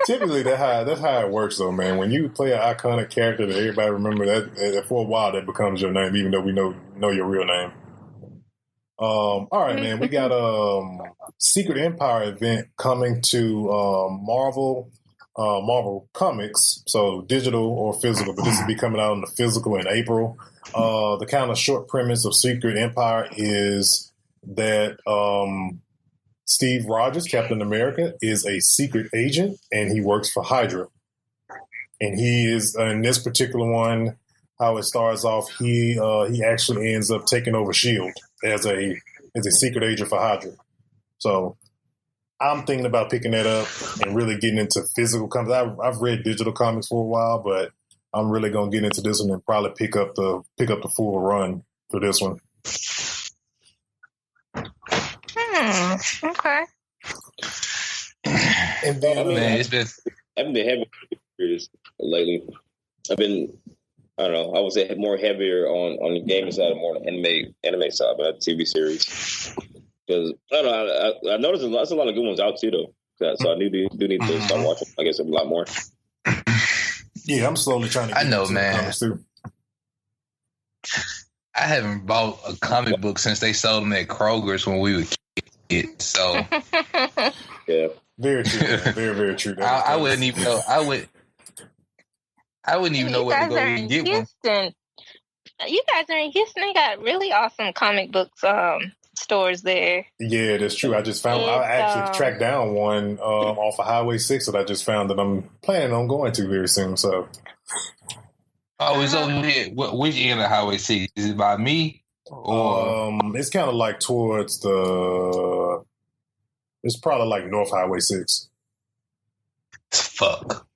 Typically, that's how it works, though, man. When you play an iconic character that everybody remember, that for a while that becomes your name, even though we know your real name. All right, man. We got Secret Empire event coming to Marvel Comics, so digital or physical, but this will be coming out on the physical in April. The kind of short premise of Secret Empire is that Steve Rogers, Captain America, is a secret agent, and he works for Hydra. And he is, in this particular one, how it starts off, he actually ends up taking over S.H.I.E.L.D. as a secret agent for Hydra. So I'm thinking about picking that up and really getting into physical comics. I've read digital comics for a while, but I'm really going to get into this one and probably pick up the full run for this one. Okay. And then, Man, I haven't been heavy lately. I've been, I don't know, I would say more heavier on the gaming side, more on the anime side, but not TV series. Because I don't know, I noticed there's a lot of good ones out too, though. So I do need to start watching. I guess a lot more. Yeah, I'm slowly trying to. I know, man. I haven't bought a comic book since they sold them at Kroger's when we were kids. So yeah, very true. Man. Very, very true. I wouldn't even know. I wouldn't even know where to go and get one. You guys are in Houston. They got really awesome comic books stores there. Yeah, that's true. I just found. I actually tracked down one off of Highway 6 that I just found that I'm planning on going to very soon. So. Oh, it's over here. Which end of Highway 6? Is it by me? Or it's kind of like towards the. It's probably like North Highway 6. Fuck.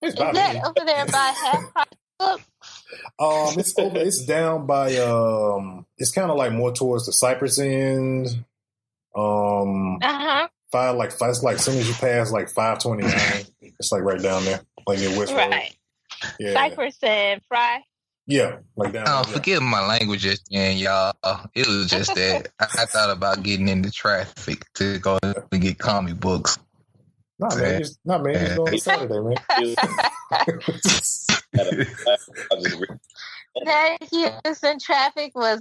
Is that over there by Half Price Books? It's down by it's kind of like more towards the Cypress end. It's like as soon as you pass like 529, it's like right down there, like near West Road. Right. Yeah. Cypress and Fry. Yeah, like down. Oh, forgive my language, and y'all. It was just that I thought about getting into traffic to go and get comic books. Man. Just going Saturday, man. That Houston traffic was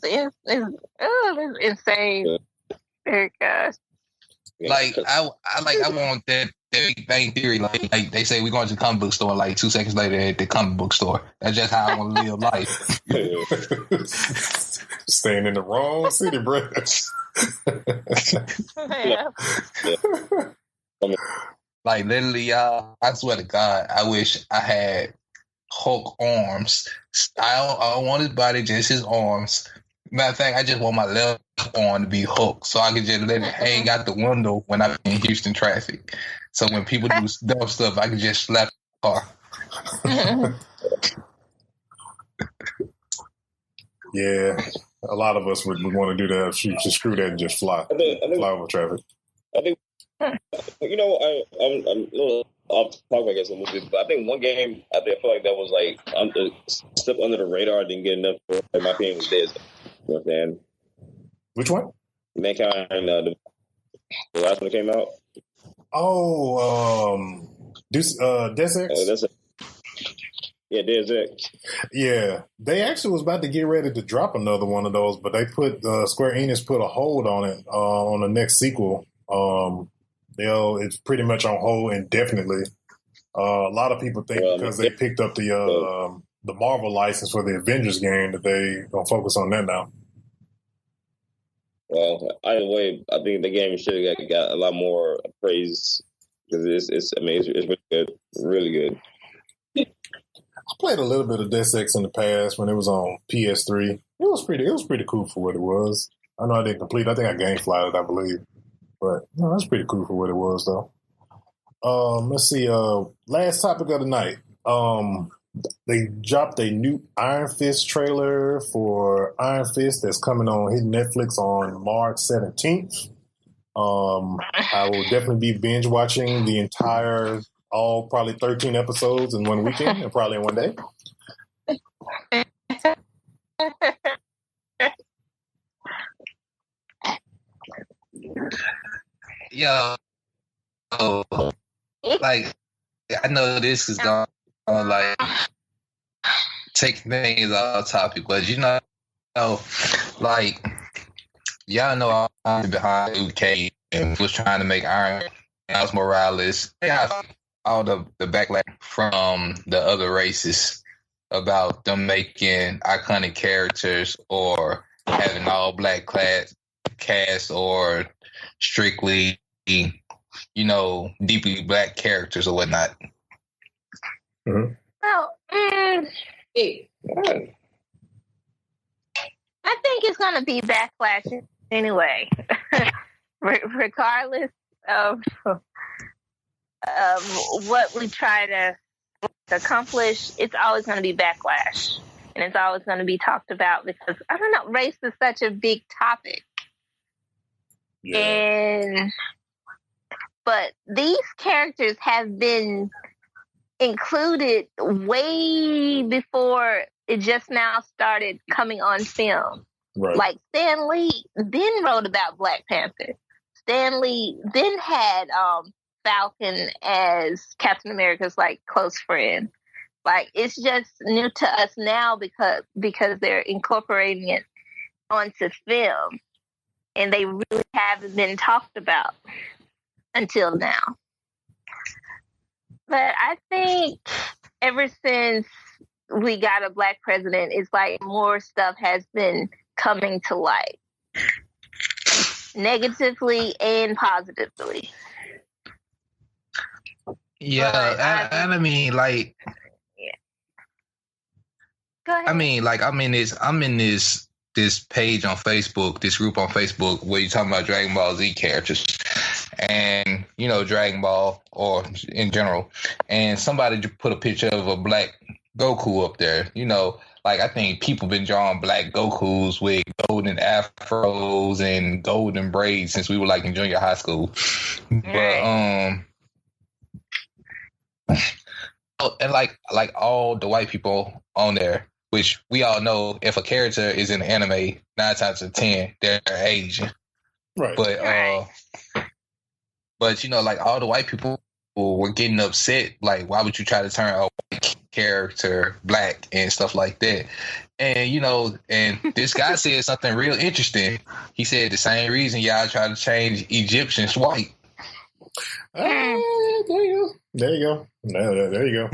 insane. Oh gosh. Like I want that Big Bang Theory. Like they say, we're going to the comic book store. Like 2 seconds later, at the comic book store. That's just how I want to live life. Staying in the wrong city, bro. Like literally, y'all. I swear to God, I wish I had Hulk arms. I don't want his body, just his arms. Matter of fact, I just want my left arm to be Hulk, so I can just let it hang out the window when I'm in Houston traffic. So when people do dumb stuff, I can just slap the car. Yeah, a lot of us would want to do that. Just screw that and just fly over traffic. I think, I'm a little off topic, I guess, a little bit, but I think one game I feel like that was like step under the radar, didn't get enough. In my opinion, was Dead. You know what I'm saying? Which one? Mankind, the last one that came out. Oh, Deus Ex? Yeah, Deus Ex. Yeah, they actually was about to get ready to drop another one of those, but they put Square Enix put a hold on it on the next sequel. It's pretty much on hold indefinitely. A lot of people think because they picked up the Marvel license for the Avengers game that they gonna focus on that now. Well, either way, I think the game should have got a lot more praise because it's really good, really good. I played a little bit of Deus Ex in the past when it was on PS3. It was pretty cool for what it was. I know I didn't complete. I think I GameFlyed it, I believe, but no, that's pretty cool for what it was though. Let's see. Last topic of the night. They dropped a new Iron Fist trailer for Iron Fist that's coming on hitting Netflix on March 17th. I will definitely be binge watching the entire, all probably 13 episodes in one weekend and probably in one day. Yeah. Like, I know this is going to like take things off topic, but like, y'all know I'm behind UK and was trying to make Iron Miles Morales. Yeah, all the backlash from the other races about them making iconic characters or having all black cast or strictly, deeply black characters or whatnot. Mm-hmm. Well, I think it's going to be backlash anyway, regardless of what we try to accomplish. It's always going to be backlash, and it's always going to be talked about because I don't know, race is such a big topic. Yeah. But these characters have been included way before it just now started coming on film. Right. Like Stan Lee then wrote about Black Panther. Stan Lee then had Falcon as Captain America's like close friend. Like it's just new to us now because they're incorporating it onto film, and they really haven't been talked about until now. But I think ever since we got a black president, it's like more stuff has been coming to light, negatively and positively. Yeah, and I mean, like, yeah. Go ahead. I mean, like, I'm in this page on Facebook, this group on Facebook where you're talking about Dragon Ball Z characters and, Dragon Ball or in general. And somebody put a picture of a black Goku up there. Like I think people been drawing black Gokus with golden afros and golden braids since we were like in junior high school. Right. But, and like all the white people on there, which we all know if a character is in anime, 9 times out of 10, they're Asian. Right. But like all the white people were getting upset. Like, why would you try to turn a white character black and stuff like that? And, and this guy said something real interesting. He said the same reason y'all try to change Egyptians white. There you go. There you go.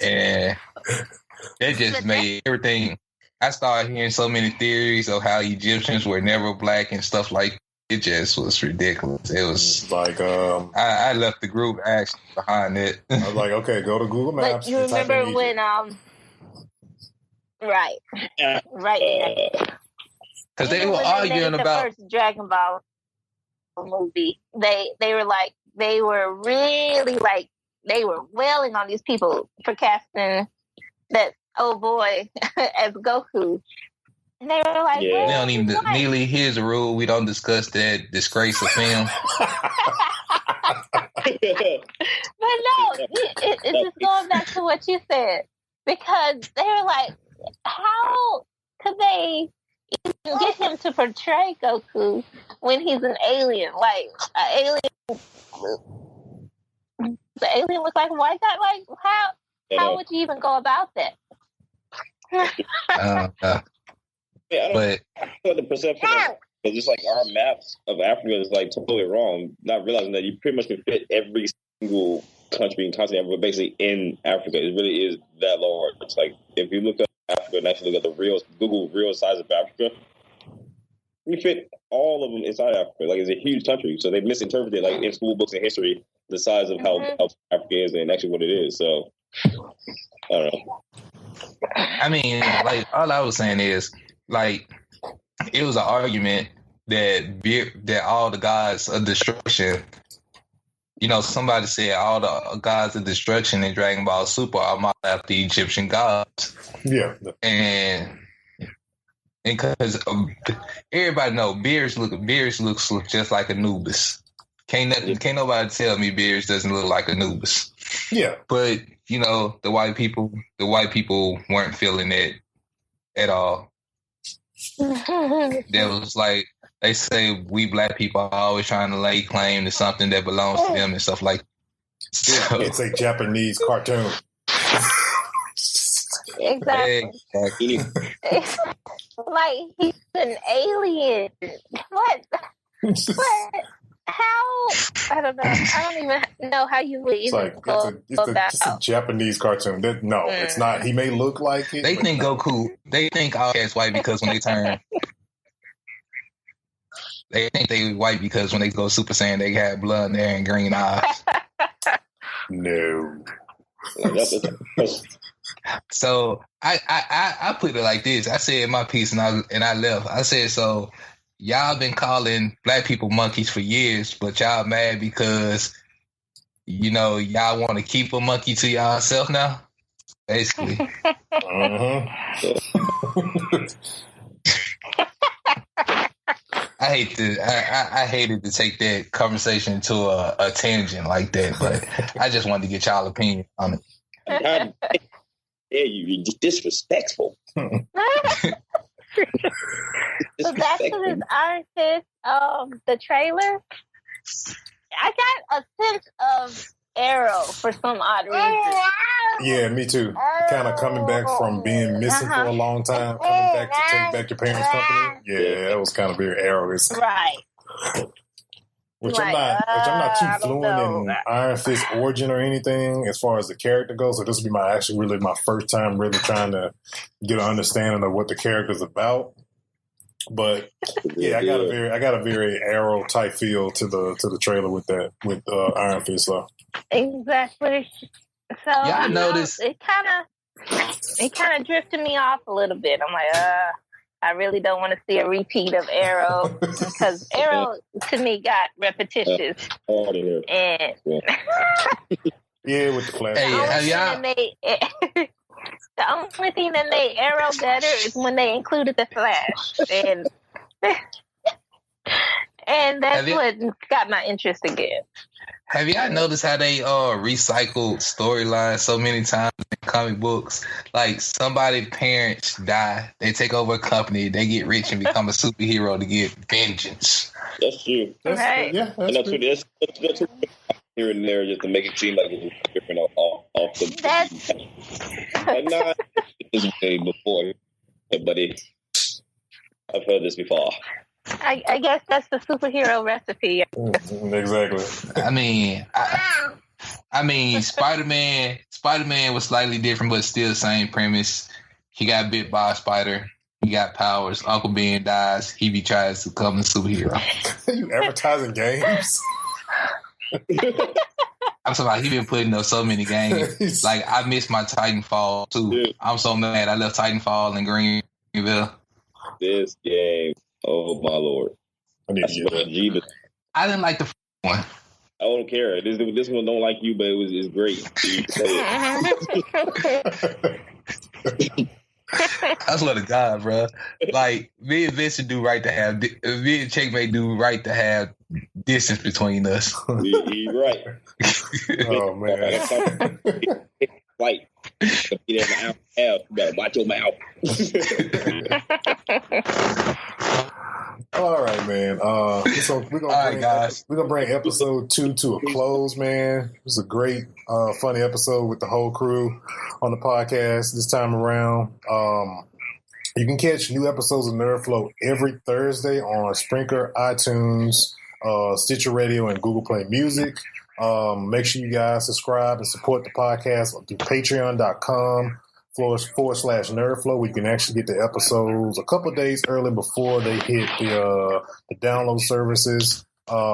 And that just made everything. I started hearing so many theories of how Egyptians were never black and stuff like that. It just was ridiculous. It was like I left the group actually behind it. I was like, okay, go to Google Maps. But you remember when right. Because they were arguing about the first Dragon Ball movie. They were like they were really like they were wailing on these people for casting that old boy as Goku. And they were like, they don't even Neely, here's a rule, we don't discuss that disgrace of film. But no, it's just going back to what you said. Because they were like, how could they even get him to portray Goku when he's an alien? Like, an alien, the alien was like a white guy. Like, how would you even go about that? But the perception is just like our maps of Africa is like totally wrong. Not realizing that you pretty much can fit every single country and continent basically in Africa. It really is that large. It's like if you look up Africa and actually look at the Google real size of Africa, you fit all of them inside Africa. Like it's a huge country, so they misinterpreted like in school books and history the size of how Africa is and actually what it is. So I don't know. I mean, like all I was saying is. Like, it was an argument that all the gods of destruction, somebody said all the gods of destruction in Dragon Ball Super are modeled after Egyptian gods. Yeah. And And because everybody know Beers looks just like Anubis. Can't nobody tell me Beers doesn't look like Anubis. Yeah. But the white people weren't feeling it at all. That was like, they say we black people are always trying to lay claim to something that belongs to them and stuff like that. So, it's a Japanese cartoon. Exactly. Like, he's an alien. What? How? I don't know. I don't even know how you would even it's a Japanese cartoon. It's not. He may look like it. They think Goku. They think all cats white because when they turn, they think they white because when they go Super Saiyan, they have blood in there and green eyes. No. So I put it like this. I said my piece and I left. I said, so y'all been calling black people monkeys for years, but y'all mad because y'all want to keep a monkey to y'allself now, basically. I hated to take that conversation to a tangent like that, but I just wanted to get y'all opinion on it. How dare you're disrespectful. So back to this Iron Fist, the trailer. I got a sense of Arrow for some odd reason. Yeah, me too. Kind of coming back from being missing for a long time, coming back to take back your parents' company. Yeah, that was kind of very Arrow-esque. Right. Which I'm not too fluent in Iron Fist origin or anything as far as the character goes. So this will be my first time really trying to get an understanding of what the character's about. But yeah, I got a very Arrow type feel to the trailer with Iron Fist. So. Exactly. So I noticed it kind of drifted me off a little bit. I'm like, I really don't want to see a repeat of Arrow because Arrow to me got repetitious. And yeah, with the flash. The only thing that made Arrow better is when they included the Flash, and that's what got my interest again. Have y'all noticed how they recycled storylines so many times in comic books? Like, somebody's parents die, they take over a company, they get rich and become a superhero to get vengeance. That's true. Right. Yeah, that's true. That's here and there just to make it seem like it's different off the. Like, nah, it's way before, but I've heard this before. I guess that's the superhero recipe. Exactly. I mean, Spider-Man was slightly different, but still the same premise. He got bit by a spider. He got powers. Uncle Ben dies. He tries to become a superhero. You advertising games? I'm talking about he been putting up so many games. Like, I missed my Titanfall too. Yeah. I'm so mad. I left Titanfall in Greenville. This game. Oh my Lord! I didn't like the first one. I don't care. This one don't like you, but it's great. I swear to God, bro. Like, me and Vincent do right to have. Me and Checkmate do right to have distance between us. He's right. Oh man. Fight. You better watch your mouth. All right, man. So we're gonna bring episode 2 to a close, man. It was a great, funny episode with the whole crew on the podcast this time around. You can catch new episodes of NerdFlow every Thursday on Spreaker, iTunes, Stitcher Radio, and Google Play Music. Make sure you guys subscribe and support the podcast through patreon.com/NerdFlow, where you can actually get the episodes a couple of days early before they hit the download services.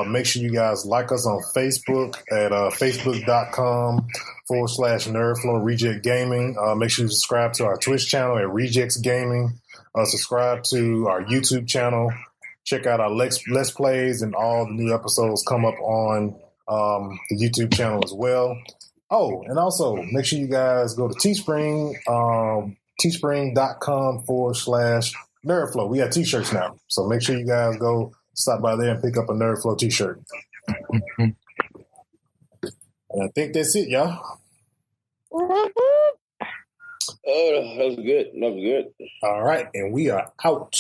Make sure you guys like us on Facebook at facebook.com/NerdFlow Reject Gaming. Make sure you subscribe to our Twitch channel at Rejects Gaming. Subscribe to our YouTube channel. Check out our Let's Plays, and all the new episodes come up on the YouTube channel as well. Oh, and also make sure you guys go to Teespring, teespring.com/NerdFlow NerdFlow. We got t-shirts now. So make sure you guys go stop by there and pick up a NerdFlow t-shirt. And I think that's it, y'all. Oh, that was good. That was good. All right. And we are out.